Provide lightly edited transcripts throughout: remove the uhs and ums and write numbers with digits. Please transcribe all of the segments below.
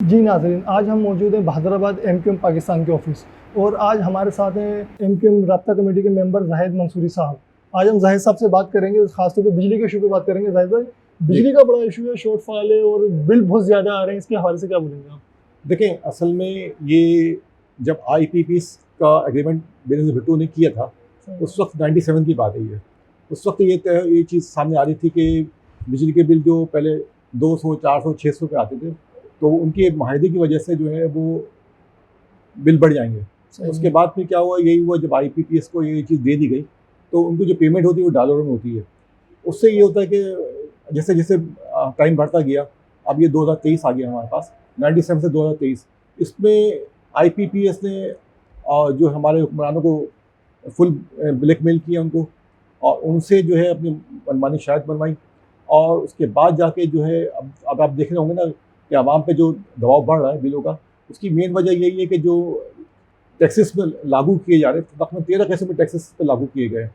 जी नाज़रीन, आज हम मौजूद हैं हैदराबाद एमक्यूएम पाकिस्तान के ऑफिस और आज हमारे साथ हैं एमक्यूएम राब्ता कमेटी के मेंबर जाहिद मंसूरी साहब। आज हम जाहिद साहब से बात करेंगे, खासतौर पे बिजली के इशू पे बात करेंगे। जाहिद भाई, बिजली का बड़ा इशू है, शॉर्टफॉल है और बिल बहुत ज़्यादा आ रहे हैं, इसके हवाले से क्या बोलेंगे आप? देखें, असल में ये जब IPPs का एग्रीमेंट बेनज़ीर भुट्टो ने किया था, उस वक्त 97 की बात है ये। उस वक्त ये चीज़ सामने आ रही थी कि बिजली के बिल जो पहले 200, 400, 600 पे आते थे, तो उनके माहिदे की वजह से जो है वो बिल बढ़ जाएंगे। उसके बाद फिर क्या हुआ, यही हुआ जब IPPs को ये चीज़ दे दी गई, तो उनको जो पेमेंट होती है वो डॉलरों में होती है। उससे ये होता है कि जैसे जैसे टाइम बढ़ता गया, अब ये 2023 आ गया हमारे पास, 97 से 2023, इसमें IPPs ने जो हमारे हुक्मरानों को फुल ब्लैकमेल किया उनको, और उनसे जो है अपनी मनमानी शराइत बनवाई। और उसके बाद जाके जो है अब आप देख रहे होंगे ना कि आवाम पे जो दबाव बढ़ रहा है बिलों का, उसकी मेन वजह यही है कि जो टैक्सेस में लागू किए जा रहे हैं, तकरीबन 13 किस्म के टैक्सेस पे लागू किए गए हैं।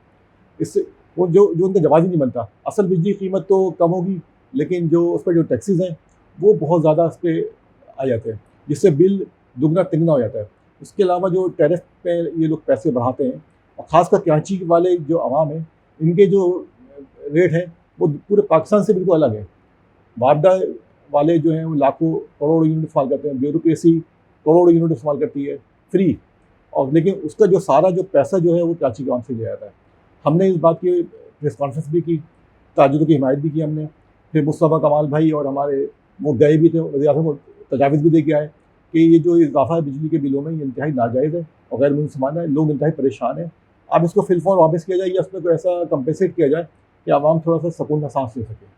इससे वो जो उनका जवाब ही नहीं बनता। असल बिजली की कीमत तो कम होगी, लेकिन जो उस पर जो टैक्सेस हैं वो बहुत ज़्यादा उस पर आ जाते हैं, जिससे बिल दुगना तिगना हो जाता है। उसके अलावा जो टैरिफ पे ये लोग पैसे बढ़ाते हैं, और ख़ासकर कराची वाले जो आवाम है, इनके जो रेट हैं वो पूरे पाकिस्तान से बिल्कुल अलग है। वापडा वाले जो हैं वो लाखों करोड़ यूनिट इस्तेमाल करते हैं, ब्यूरोक्रेसी करोड़ यूनिट इस्तेमाल करती है फ्री, और लेकिन उसका जो सारा जो पैसा जो है वो कराची गाँव से ले जाता है। हमने इस बात की प्रेस कॉन्फ्रेंस भी की, ताजुर्बे की हिमायत भी की हमने। फिर मुस्तफ़ा कमाल भाई और हमारे वो गए भी थे, वज़ीर-ए-आज़म को तजावीज़ भी दे के आए कि ये जो इजाफा है बिजली के बिलों में, ये इंतहाई नाजायज़ है और गैर मुनसिफाना है, लोग इंतहाई परेशान हैं। अब इसको फिलफौर वापस किया जाए या उसमें कोई ऐसा कंपेंसेट किया जाए कि आवाम थोड़ा सा सुकून का सांस ले सके।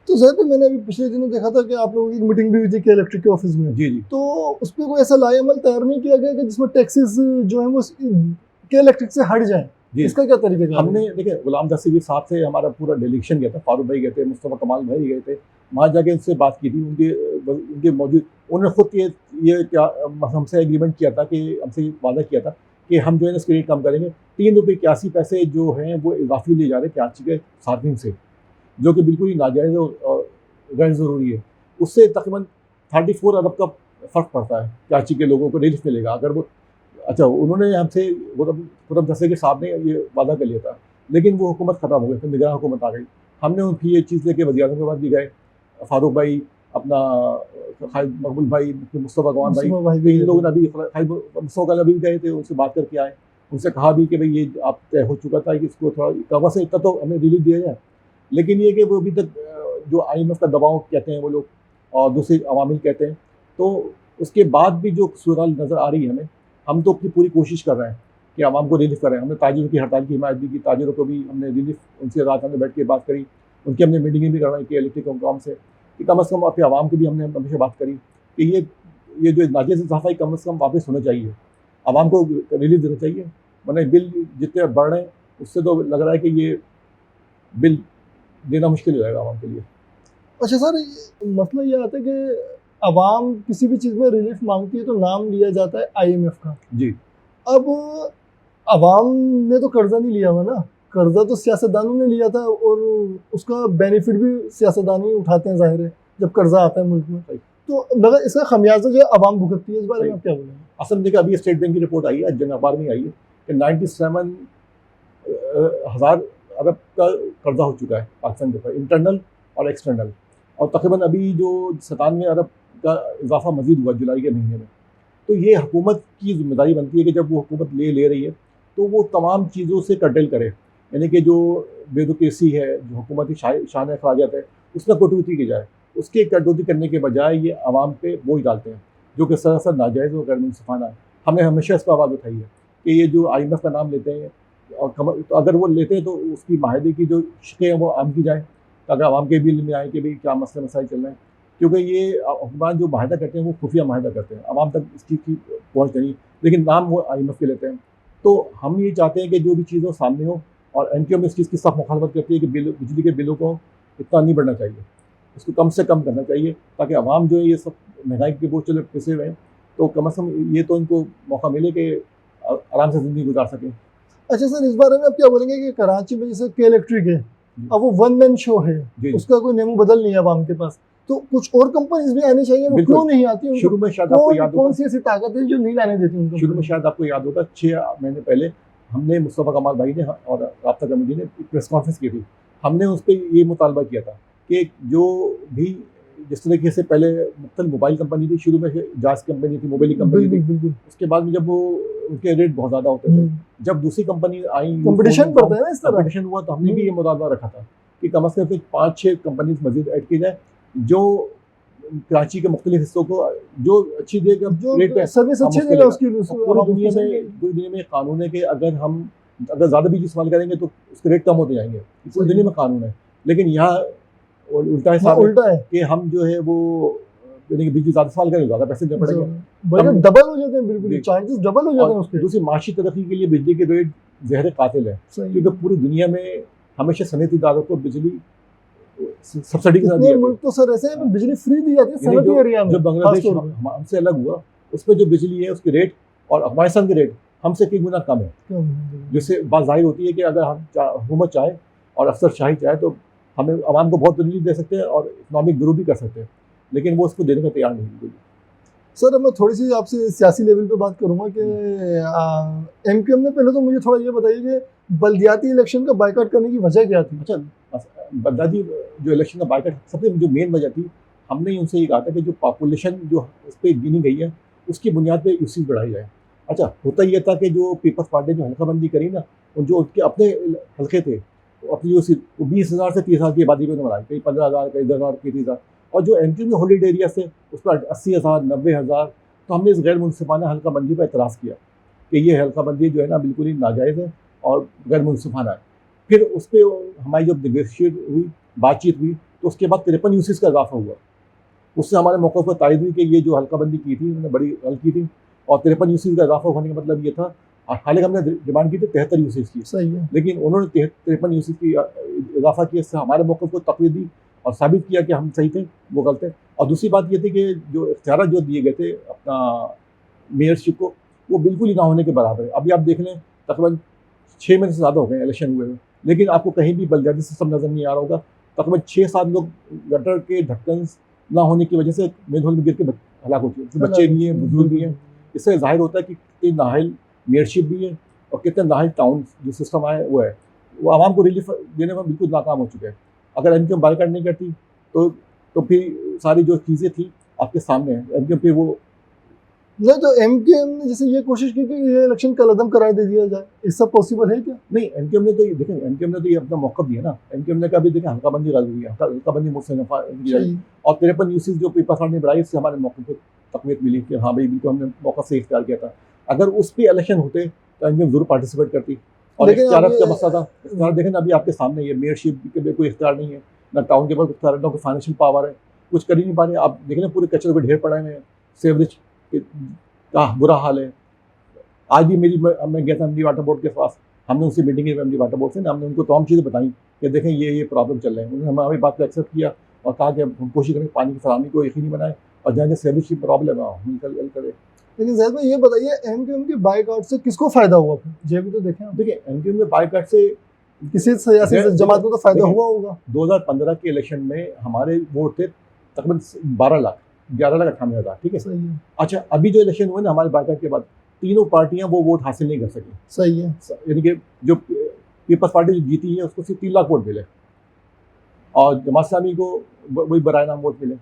तो जाहिद भाई, मैंने अभी पिछले दिनों देखा था कि आप लोगों की मीटिंग भी हुई थी के इलेक्ट्रिक के ऑफिस में। जी जी। तो उस पर कोई ऐसा लाएअमल तैयार नहीं किया गया कि जिसमें टैक्सेस जो है वो के इलेक्ट्रिक से हट जाए? इसका क्या तरीका है? हमने देखिए गुलाम दस्तगीर साहब से हमारा पूरा डेलीगेशन गया था, फारूक भाई गए थे, मुस्तफ़ा कमाल भाई गए थे, वहाँ जाके उनसे बात की थी। उनके मौजूद उन्होंने खुद ये क्या हमसे एग्रीमेंट किया था कि हमसे वादा किया था कि हम जो है इसके रेट कम करेंगे। 3.81 रुपये जो हैं वो इजाफी ले जा रहे हैं कराची के सार्फिन से, जो कि बिल्कुल ही नाजायज़ और गैर ज़रूरी है। उससे तकरीबन 34 अरब का फ़र्क पड़ता है, कराची के लोगों को रिलीफ मिलेगा अगर वो। अच्छा, उन्होंने हमसे खुर्रम दस्तगीर साहब ने ये वादा कर लिया था, लेकिन वो हुकूमत ख़त्म हो गई, फिर निगरान हुकूमत आ गई। हमने उनकी ये चीज़ लेके वज़ीर-ए-आज़म के पास भी गए, फारूक भाई, अपना खालिद मकबूल भाई, मुस्तफ़ा कमाल भाई, इन लोगों ने अभी मुस्तफ़ा भी गए थे, उनसे बात करके आए। उनसे कहा भी कि भाई ये आप तय हो चुका था कि इसको थोड़ा कम से इतना तो हमें रिलीफ दिया जाए, लेकिन ये कि वो अभी तक जो IMF का दबाव कहते हैं वो लोग और दूसरे अवामिल कहते हैं, तो उसके बाद भी जो सूरत नज़र आ रही है हमें, हम तो अपनी पूरी कोशिश कर रहे हैं कि आवाम को रिलीफ करें। हमने ताजिरों की हड़ताल की हिमायत भी की, ताजिरों को भी हमने रिलीफ, उनसे रात हमने बैठ के बात करी, उनकी हमने मीटिंगें भी करवाई कि इलेक्ट्रिक काम से कि कम अज़ कम अपने आवाम की भी हमने हमेशा बात करी कि ये जो नाजायज़ इजाफा कम अज़ कम वापस होना चाहिए, आवाम को रिलीफ देना चाहिए, वरना बिल जितने बढ़ रहे हैं उससे तो लग रहा है कि ये बिल देना मुश्किल हो जाएगा आवाम के लिए। अच्छा सर, मसला ये आता है कि अवाम किसी भी चीज़ में रिलीफ मांगती है तो नाम लिया जाता है IMF का। जी। अब अवाम ने तो कर्जा नहीं लिया हुआ ना, कर्जा तो सियासतदानों ने लिया था और उसका बेनिफिट भी सियासतदान ही उठाते हैं, जाहिर है, जब कर्जा आता है मुल्क में। तो मगर इसका खमियाजा जो है अवाम भुगतती है, इस बारे में आप क्या बोलेंगे? असल में देखिए, अभी स्टेट बैंक की रिपोर्ट आई है, जंग अखबार में आई है कि 97 हज़ार अरब का कर्जा हो चुका है पाकिस्तान के ऊपर, इंटरनल और एक्सटर्नल, और तकरीबन अभी जो 97 अरब का इजाफा मजीद हुआ जुलाई के महीने में। तो ये हुकूमत की जिम्मेदारी बनती है कि जब वो हुकूमत ले रही है तो वो तमाम चीज़ों से कर्टेल करे, यानी कि जो ब्यूरोक्रेसी है, जो हुकूमती शान अखराजात है, उसमें कटौती की जाए। उसके कटौती करने के बजाय ये आवाम पे बोझ डालते हैं, जो कि सरासर नाजायज़ और गैर मुनसिफाना है। हमने हमेशा इस पर आवाज़ उठाई है कि ये जो IMF का नाम लेते हैं, और तो अगर वो लेते हैं तो उसकी माहिदे की जो शिकें हैं वो आम की जाएँ, ताकि आवाम के बिल में आए कि भाई क्या मसले मसाइल चल रहे हैं। क्योंकि ये हुक्मरान जो माहिदा करते हैं वो खुफिया माहिदा करते हैं, आवाम तक इसकी पहुँच नहीं, लेकिन नाम वो IMF के लेते हैं। तो हम ये चाहते हैं कि जो भी चीज़ हो सामने हो, और MQM इस चीज़ की सख्त मुखालफत करती है कि बिजली के बिलों को इतना नहीं बढ़ना चाहिए, इसको कम से कम करना चाहिए, ताकि आवाम जो है ये सब महंगाई के बोझ चले पिसे हुए हैं, तो कम अज़ कम ये तो इनको मौका मिले कि आराम से ज़िंदगी गुजार सकें। अच्छा सर, इस बारे में आप क्या बोलेंगे कि कराची में जैसे के इलेक्ट्रिक है, अब वो वन मैन शो है, उसका कोई नेमो बदल नहीं है आवाम के पास, तो कुछ और कंपनीज भी आनी चाहिए, वो बिल्कुल। क्यों नहीं आती? उनको शुरू में शायद आपको याद कौन होगा, सी ऐसी ताकत है जो नहीं लाने देती उनको? शुरू में शायद आपको याद होगा 6 महीने पहले हमने मुस्तफ़ा कमाल भाई ने और राब्ता कमेटी ने प्रेस कॉन्फ्रेंस की थी। हमने उस पर ये मुतालबा किया था कि जो भी जिस तरीके से पहले मुख्तलिफ मोबाइल कंपनी थी, शुरू में जाज कंपनी थी, मोबाइल कंपनी थी, बिल्कुल उसके बाद में जब वो उनके रेट बहुत ज़्यादा होते थे, जब दूसरी कंपनी आई, कंपटीशन बढ़ता है ना इस तरह। कंपटीशन हुआ, तो हमने भी ये मुतालबा रखा था कि कम से कम 5-6 कंपनीज मजीद ऐड की जाए जो कराची के मुख्तलिफ हिस्सों को जो अच्छी देगा, जो रेट पे सर्विस हम अच्छी उसको देगा लेगा। उसकी और पूरी दुनिया में कानून है कि अगर ज़्यादा बिजली इस्तेमाल करेंगे तो उसके रेट कम होते जाएंगे, पूरी दुनिया में कानून है। लेकिन यहाँ उल्टा है, उल्टा है कि हम जो है वो यानी कि बिजली ज़्यादा इस्तेमाल करेंगे, ज़्यादा पैसे देने पड़ेंगे, बल्कि डबल हो जाते हैं, बिल्कुल जी। चार्जेस डबल हो जाते हैं और उसके। दूसरी माशी तरक्की के लिए बिजली के रेट जहर कातिल है, सही। क्योंकि पूरी दुनिया में हमेशा सनती इदारों को बिजली सब्सिडी के साथ दी इतने जाती है। मुल्क तो सर ऐसे हैं में बिजली फ्री दी जाती है यानी सनती एरिया में, जो बांग्लादेश खास तौर पे। हमसे अलग हुआ, उस पर जो बिजली है उसके रेट और अफगानिस्तान के रेट हमसे कई गुना कम है, क्यों नहीं? जिससे बात जाहिर होती है कि अगर हुकूमत चाहे और अफसर शाही चाहे तो हमें आवाम को बहुत बिजली दे सकते हैं और इकनॉमिक ग्रो भी कर सकते हैं, लेकिन वो उसको देने को तैयार नहीं बिल्कुल। सर मैं थोड़ी सी आपसे सियासी लेवल पे बात करूंगा कि एमक्यूएम ने, पहले तो मुझे थोड़ा ये बताइए कि बल्दियाती इलेक्शन का बायकॉट करने की वजह क्या थी? अच्छा, बगदादी जो इलेक्शन का बायकॉट, सबसे जो मेन वजह थी, हमने उनसे ये कहा था कि जो पॉपुलेशन जो उस पर गिनी गई है उसकी बुनियाद पे यूसी बढ़ाई जाए। अच्छा, होता ये था कि जो पीपल्स पार्टी ने हल्काबंदी करी ना, जो उनके अपने हल्के थे, तो अपनी जो 20,000 से 30,000 की आबादी में बढ़ाई, कहीं 15,000, कहीं 10,000, कहीं 30,000, और जो एमक्यू में हॉलीडे एरिया से उस पर 80,000, 90,000। तो हमने इस गैर मुनसिफाना हल्काबंदी पर एतराज़ किया कि ये हल्काबंदी जो है ना बिल्कुल ही नाजायज़ है और गैर मुनसिफाना है। फिर उस पर हमारी जब निगोशिएट हुई, बातचीत हुई, तो उसके बाद 53 यूसीज़ का इजाफा हुआ। उससे हमारे मौक़िफ़ पर तायद हुई कि ये जो हल्काबंदी की थी उन्होंने बड़ी गलत की थी, और 53 यूसीज़ का इजाफा होने का मतलब ये था, हालांकि हमने डिमांड की थी 73 यूसीज़ की, सही है। लेकिन उन्होंने 53 यूसीज़ की इजाफा किया। इससे हमारे मौक़िफ़ को तक़वीत दी और साबित किया कि हम सही थे, वो गलत थे। और दूसरी बात ये थी कि जो इख्तियार जो दिए गए थे अपना मेयरशिप को, वो बिल्कुल ही ना होने के बराबर है। अभी आप देख लें, तकरीबन 6 महीने से ज़्यादा हो गए इलेक्शन हुए हुए, लेकिन आपको कहीं भी बल्दियाती सिस्टम नज़र नहीं आ रहा होगा। तकरीबन 6-7 लोग गटर के ढक्कन ना होने की वजह से मेन होल में गिर के हलाक हो चुके, बच्चे भी हैं, बुजुर्ग भी हैं। इससे जाहिर होता है कि कितनी नाहल मेयरशिप भी है और कितने नाहल टाउन जो सिस्टम आया वो है, वो आवाम को रिलीफ देने में बिल्कुल नाकाम हो चुके हैं। अगर एमक्यूएम बायकॉट नहीं करती तो फिर सारी जो चीज़ें थी आपके सामने हैं। एमक्यूएम फिर वो नहीं, तो एमक्यूएम ने जैसे ये कोशिश की कि ये इलेक्शन कल अदम करा दे दिया जाए, इस सब पॉसिबल है क्या? नहीं, एमक्यूएम ने तो ये देखें, एमक्यूएम ने तो ये अपना मौक़िफ़ दिया ना। एमक्यूएम ने कहा अभी देखें हल्काबंदी गलत हुई है, हल्काबंदी मुझसे नफा की जाए, और 53 यूसीज़ जो पीपल्स पार्टी ने बढ़ाई, इससे हमारे मौक़िफ़ को तक़वीत मिली कि हाँ भाई बिल्कुल हमने मौक़िफ़ से इख्तियार किया था। अगर उस पर इलेक्शन होते तो एमक्यूएम ज़रूर पार्टिसिपेट करती। और इख्तियार का मसला था, इख्तियार देखें अभी आपके सामने ये मेयरशिप के लिए कोई इख्तियार नहीं है, ना टाउन के पास इख्तियार, ना कोई फाइनेंशियल पावर है, कुछ कर ही नहीं पा रहे। आप देख लें पूरे कचरे के ढेर पड़े हुए हैं, सीवरेज का बुरा हाल है। आज भी मैं गया था एमडी वाटर बोर्ड के पास, हमने उनसे मीटिंग की एमडी वाटर बोर्ड से, हमने उनको तमाम चीज़ें बताई कि देखें ये प्रॉब्लम चल रहे हैं। उन्होंने हमारी बात को एक्सेप्ट किया और कहा कि हम कोशिश करें पानी की फराहमी को यकीनी बनाएं, और जहाँ जहाँ सीवरेज की प्रॉब्लम है हम हल करें। लेकिन ज़ाहिद भाई ये बताइए, एमक्यूएम के बायकॉट से किसको फ़ायदा हुआ? फिर ये भी तो देखें आप। देखिए, एमक्यूएम में बायकॉट से किसी सियासी जमात को तो फ़ायदा हुआ होगा। 2015 के इलेक्शन में हमारे वोट थे तकरीबन 12 लाख, 11,98,000, ठीक है। सही है। अच्छा, अभी जो इलेक्शन हुए ना हमारे बायकॉट के बाद, तीनों पार्टियां वो वोट हासिल नहीं कर सकी। सही है। यानी कि जो पीपल्स पार्टी जो जीती है उसको सिर्फ 3 लाख वोट मिले, और जमात इस्लामी को वही बराए नाम वोट मिले।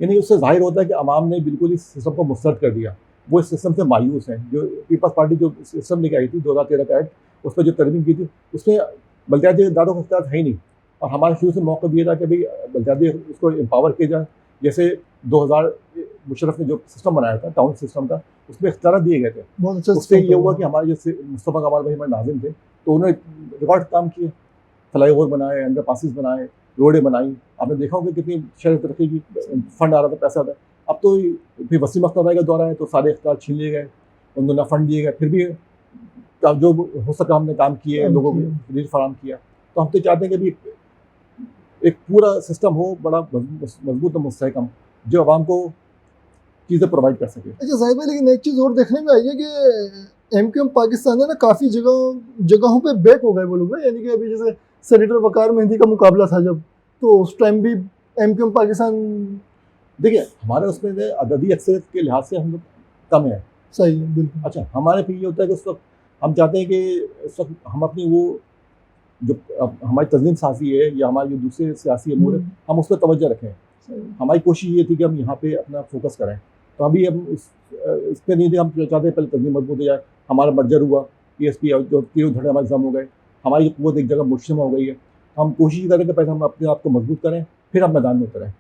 यानी उससे जाहिर होता है कि अवाम ने बिल्कुल इस सिस्टम को मुस्तरद कर दिया, वो इस सिस्टम से मायूस हैं। जो पीपल्स पार्टी जो सिस्टम लेके आई थी 2013 का एक्ट, उस पर जो तरमीम की थी, उसमें बल्दियाती इदारों का इख्तियार है ही नहीं। और हमारे शुरू से मौका दिया था कि भाई बल्दियाती उसको एम्पावर किया जाए। जैसे 2000 मुशर्रफ ने जो सिस्टम बनाया था टाउन सिस्टम का, उसमें इख्तियार दिए गए थे। बहुत अच्छा। उससे ये हुआ कि हमारे जो मुस्तफ़ा कमाल भाई हमारे नाज़िम थे, तो उन्होंने रिकॉर्ड काम किए, फ्लाईओवर बनाए, अंडर पासिस बनाए, रोडें बनाई। आपने देखा होगा कितनी शहर तरक्की की फंड आ रहा था, पैसा आता है। अब तो फिर वसीम अख्तर का दौरा है तो सारे इख्तियार छीन लिए गए, उनको ना फंड दिए गए, फिर भी जो हो सका हमने काम किए, लोगों को रिलीफ फराहम किया। तो हम तो चाहते हैं कि भी एक पूरा सिस्टम हो बड़ा मजबूत और मुस्तहकम, जो आवाम को चीज़ें प्रोवाइड कर सके। अच्छा ज़ाहिद भाई, लेकिन एक चीज़ और देखने में आई है कि एमक्यूएम पाकिस्तान है ना, काफ़ी जगहों पे बैक हो गए वो लोग ना। यानी कि अभी जैसे सेनेटर वकार मेहंदी का मुकाबला था जब, तो उस टाइम भी एमक्यूएम पाकिस्तान देखिए हमारे उसमें अददी अक्सरियत के लिहाज से हम लोग कम है। सही है, बिल्कुल। अच्छा, हमारे फिर ये होता है कि उस वक्त हम चाहते हैं कि उस वक्त हम अपनी वो जो हमारी तंजीम साजी है या हमारे जो दूसरे सियासी अमूर है, हम उस पर तवज्जो रखें। सही। हमारी कोशिश ये थी कि हम यहाँ पे अपना फोकस करें। तो अभी हम इस पर नहीं थे, हम चाहते हैं पहले तंजीम मजबूत हो जाए। हमारा मर्जर हुआ, PSP जो तीनों धड़े हमारे जम हो गए, हमारी कुव्वत एक जगह मुश्तम हो गई है। हम कोशिश करें कि पहले हम अपने आप को मजबूत करें, फिर हम मैदान में उतरें।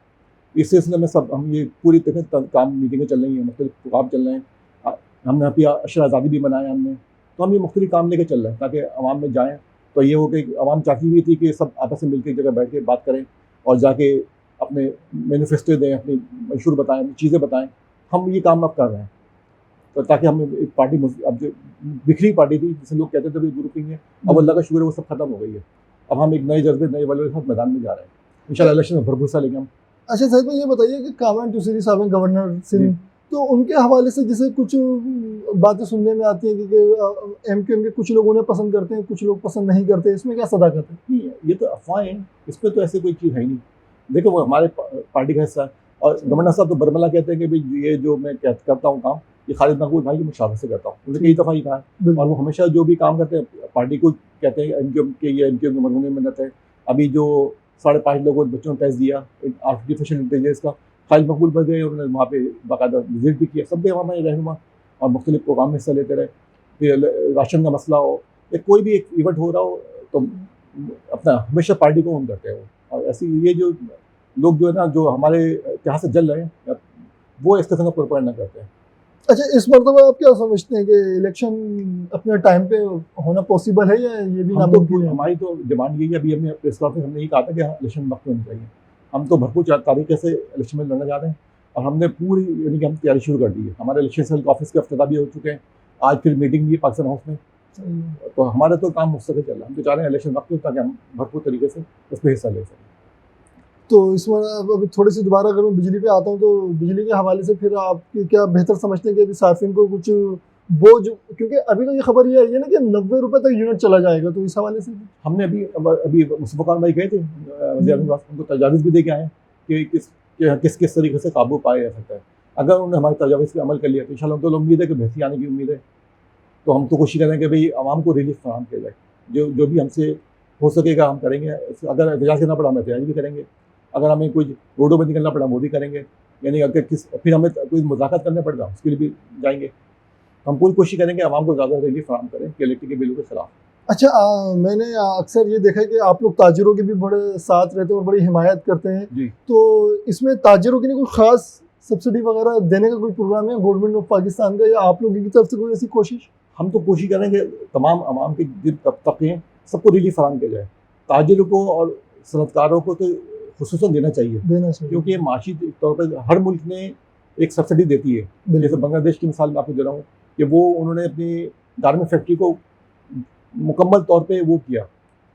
इस सिलसिले में सब हम ये पूरी तरह काम मीटिंगें चल रही हैं, मुख्तलिफ प्रोग्राम चल रहे हैं। हमने अभी अशर आज़ादी भी बनाया हमने, तो हम ये मुख्तलिफ काम लेके चल रहे हैं ताकि आवाम में जाएँ। तो ये हो कि आवाम चाहती भी थी कि सब आपस में मिलकर एक जगह बैठ के बात करें और जाके अपने मैनिफेस्टो दें, अपनी मंशूर बताएं, चीज़ें बताएं। हम ये काम अब कर रहे हैं, तो ताकि हम एक पार्टी अब जो बिखरी पार्टी थी जिसे लोग कहते थे ग्रुपिंग है, अब अल्लाह का शुक्र है वो सब खत्म हो गई है। अब हम एक नए जज्बे, नए बलों के साथ मैदान में जा रहे हैं। इंशाल्लाह इलेक्शन में भरपूर हिस्सा लेंगे हम। अच्छा साहिब भाई, ये बताइए कि कामरान टूसरी साहब हैं गवर्नर सिंध, तो उनके हवाले से जैसे कुछ बातें सुनने में आती हैं कि एमक्यूएम के कुछ लोग उन्हें पसंद करते हैं, कुछ लोग पसंद नहीं करते, इसमें क्या सदाकत है? नहीं, ये तो अफवाहें हैं, इसमें तो ऐसी कोई चीज़ है ही नहीं। देखो वो हमारे पार्टी का हिस्सा है, और गवर्नर साहब तो बरमला कहते हैं कि भाई ये जो मैं करता हूँ काम, ये खालिद महबूब भाई की मुशावरत से करता हूँ। उन्होंने कई दफ़ा ही कहा है, और वो हमेशा जो भी काम करते हैं पार्टी को कहते हैं एमक्यूएम के, ये एमक्यूएम के मरहूम में रहते हैं। अभी जो 5.5 लोगों बच्चों ने टेस्ट दिया आर्टिफिशियल इंटेलिजेंस का, खालिद मकबूल बढ़ गए, उन्होंने वहाँ पे बाकायदा विजिट भी किया। सब भी हमारे रहनुमा और मुख्तलिफ प्रोग्राम में हिस्सा लेते रहे। फिर राशन का मसला हो या कोई भी एक इवेंट हो रहा हो, तो अपना हमेशा पार्टी को ऑन करते हैं वो। और ऐसी ये जो लोग जो है ना, जो हमारे इतिहास से जल रहे हैं, वो इस किस्म का प्रोपेगेंडा करते हैं। अच्छा, इस मरतबा आप क्या समझते हैं कि इलेक्शन अपने टाइम पे होना पॉसिबल है या ये भी नामुमकिन है? हमारी तो डिमांड यही है, अभी हमने प्रेस कॉन्फ्रेंस हमने ये कहा था कि इलेक्शन वक्त में होनी चाहिए। हम तो भरपूर तरीके से इलेक्शन में लड़ना चाह रहे हैं, और हमने पूरी यानी कि हम तैयारी शुरू कर दी है। हमारे इलेक्शन सेल के ऑफिस के अफ्ताह भी हो चुके हैं, आज फिर मीटिंग भी है पाकिस्तान हाउस में। तो हमारा तो काम मुस्तकिल चल रहा है। हम तो चाह रहे हैं इलेक्शन वक्त में, ताकि हम भरपूर तरीके से उस पर हिस्सा ले सकें। तो इसमें अभी थोड़ी सी दोबारा अगर मैं बिजली पे आता हूँ, तो बिजली के हवाले से फिर आप क्या बेहतर समझते हैं कि अभी सार्फिन को कुछ बोझ, क्योंकि अभी तो ये खबर ये आई है ना कि 90 रुपये तक यूनिट चला जाएगा, तो इस हवाले से हमने अभी मुस्तफा खान भाई गए थे वज़ीर आज़म, उनको तजावीज़ भी दे के आए हैं कि किस किस तरीके से काबू पाया जा सकता है। अगर उन्होंने हमारी तजावीज़ पर अमल कर लिया तो इंशाल्लाह तो उम्मीद है कि बेहतरी आने की उम्मीद है। तो हम तो कोशिश करेंगे कि भाई आवाम को रिलीफ फराहम किया जाए। जो भी हमसे हो सकेगा हम करेंगे। अगर एहतजाज करना पड़ा हम एहतजाज भी करेंगे, अगर हमें कुछ रोडों पर निकलना पड़ा वो भी करेंगे, यानी अगर फिर हमें कोई मुज़ाकरात करने पड़ता उसके लिए भी जाएंगे। हम पूरी कोशिश करेंगे आवाम को ज़्यादा रिलीफ फराहम करें कि इलेक्ट्रिक के बिलों के खिलाफ। अच्छा, मैंने अक्सर ये देखा है कि आप लोग ताजिरों के भी बड़े साथ रहते हैं और बड़ी हिमायत करते हैं जी। तो इसमें ताजिरों के लिए कोई ख़ास सब्सिडी वगैरह देने का कोई प्रोग्राम है गवर्नमेंट ऑफ पाकिस्तान का, या आप लोगों की तरफ से कोई ऐसी कोशिश? हम तो कोशिश करेंगे तमाम आवाम के जिन तबके हैं सबको रिलीफ फराहम किया जाए। ताजिरों को और सनतकारों को तो खुसूसन देना चाहिए, क्योंकि माशी तौर पर हर मुल्क ने एक सब्सिडी देती है। जैसे बांग्लादेश की मिसाल मैं आपको दे रहा हूँ कि वो उन्होंने अपनी गारमेंट फैक्ट्री को मुकम्मल तौर पे वो किया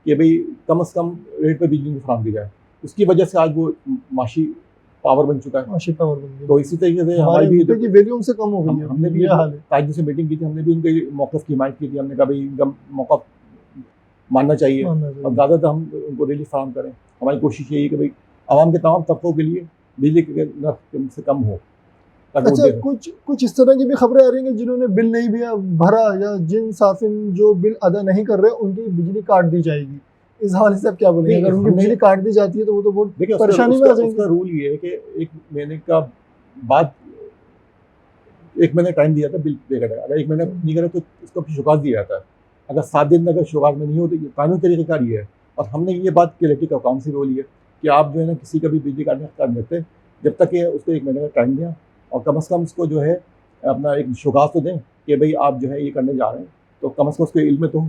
कि भाई कम से कम रेट पे बिजली फराहम की जाए। उसकी वजह से आज वो माशी पावर बन चुका है। माशी पावर बन गया। तो इसी तरीके से हमारी भी की वैल्यू उनसे कम हो गई है। हमने भी ताजिर से मीटिंग की थी, हमने भी उनके मौक़िफ़ की हिमायत की थी। हमने कहा भाई इनका मौक़िफ़ मानना चाहिए और ज़्यादातर हम उनको रिलीफ फराहम करें। हमारी कोशिश यही है कि भाई आवाम के तमाम तबकों के लिए बिजली के नर्ख कम से कम हो। अच्छा, कुछ इस तरह की भी खबरें आ रही हैं कि जिन्होंने बिल नहीं भी भरा या जिन सार्फिन जो बिल अदा नहीं कर रहे उनकी बिजली काट दी जाएगी। इस हवाले से आप क्या बोलेंगे? अगर उनकी बिजली काट दी जाती है तो वो तो बहुत परेशानी में आ जाएंगे। उसका रूल ये है कि 1 महीने का बाद 1 महीने टाइम दिया था बिल पे करने का। अगर 1 महीना नहीं करे तो उसको शुकात दिया जाता है। अगर 7 दिन अगर शुकात में नहीं हो तो कानूनी तरीक़ेकार ये है। और हमने ये बात इलेक्ट्रिक अकाउंट से बोली है कि आप जो है ना किसी का भी बिजली काटने का कर देते जब तक ये उसको 1 महीने का टाइम दें, और कम से कम उसको जो है अपना एक शुगात तो दें कि भाई आप जो है ये करने जा रहे हैं, तो कम से कम उसके इल्म में तो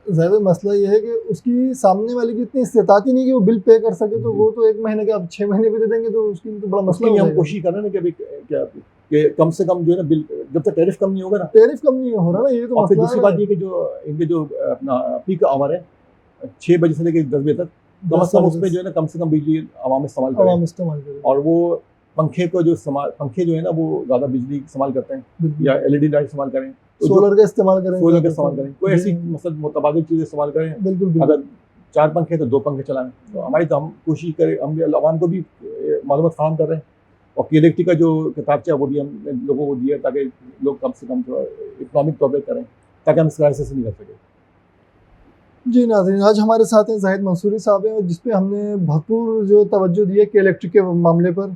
ज़्यादा मसला ये है कि उसकी सामने वाले की इतनी इस्तेताअत ही नहीं कि वो बिल पे कर सके, तो वो तो 1 महीने के आप 6 महीने भी दे देंगे तो उसकी तो बड़ा मसला है। हम कोशिश कर रहे हैं कि भाई कि कम से कम जो है ना बिल, जब तक टैरिफ कम नहीं होगा ना, टैरिफ कम नहीं हो रहा ना, ये तो और फिर दूसरी बात ये कि जो इनके जो अपना पीक आवर है 6 बजे से लेकर 10 बजे तक, कम से कम उसमें जो है ना कम से कम बिजली आवाम इस्तेमाल करें। और वो पंखे जो है ना वो ज़्यादा बिजली इस्तेमाल करते हैं, या LED लाइट इस्तेमाल करें, तो सोलर का इस्तेमाल करें, कोई ऐसी मतलब मुतबादिल चीज़ इस्तेमाल करें। बिल्कुल। अगर 4 पंखे तो 2 पंखे चलाएं। तो हमारी तो हम कोशिश करें, हम अवाम को भी मालूमात फराहम कर रहे हैं। और इलेक्ट्रिक का जो किताबचा वो भी हमने लोगों को दिया ताकि लोग कम से कम थोड़ा इकोनॉमिक तौर पर करें, ताकि हम इस क्राइसिस से निकल सकें। जी नाज़रीन, आज हमारे साथ हैं ज़ाहिद मंसूरी साहब हैं, जिस पे हमने भरपूर जो तवज्जो दी है कि इलेक्ट्रिक के मामले पर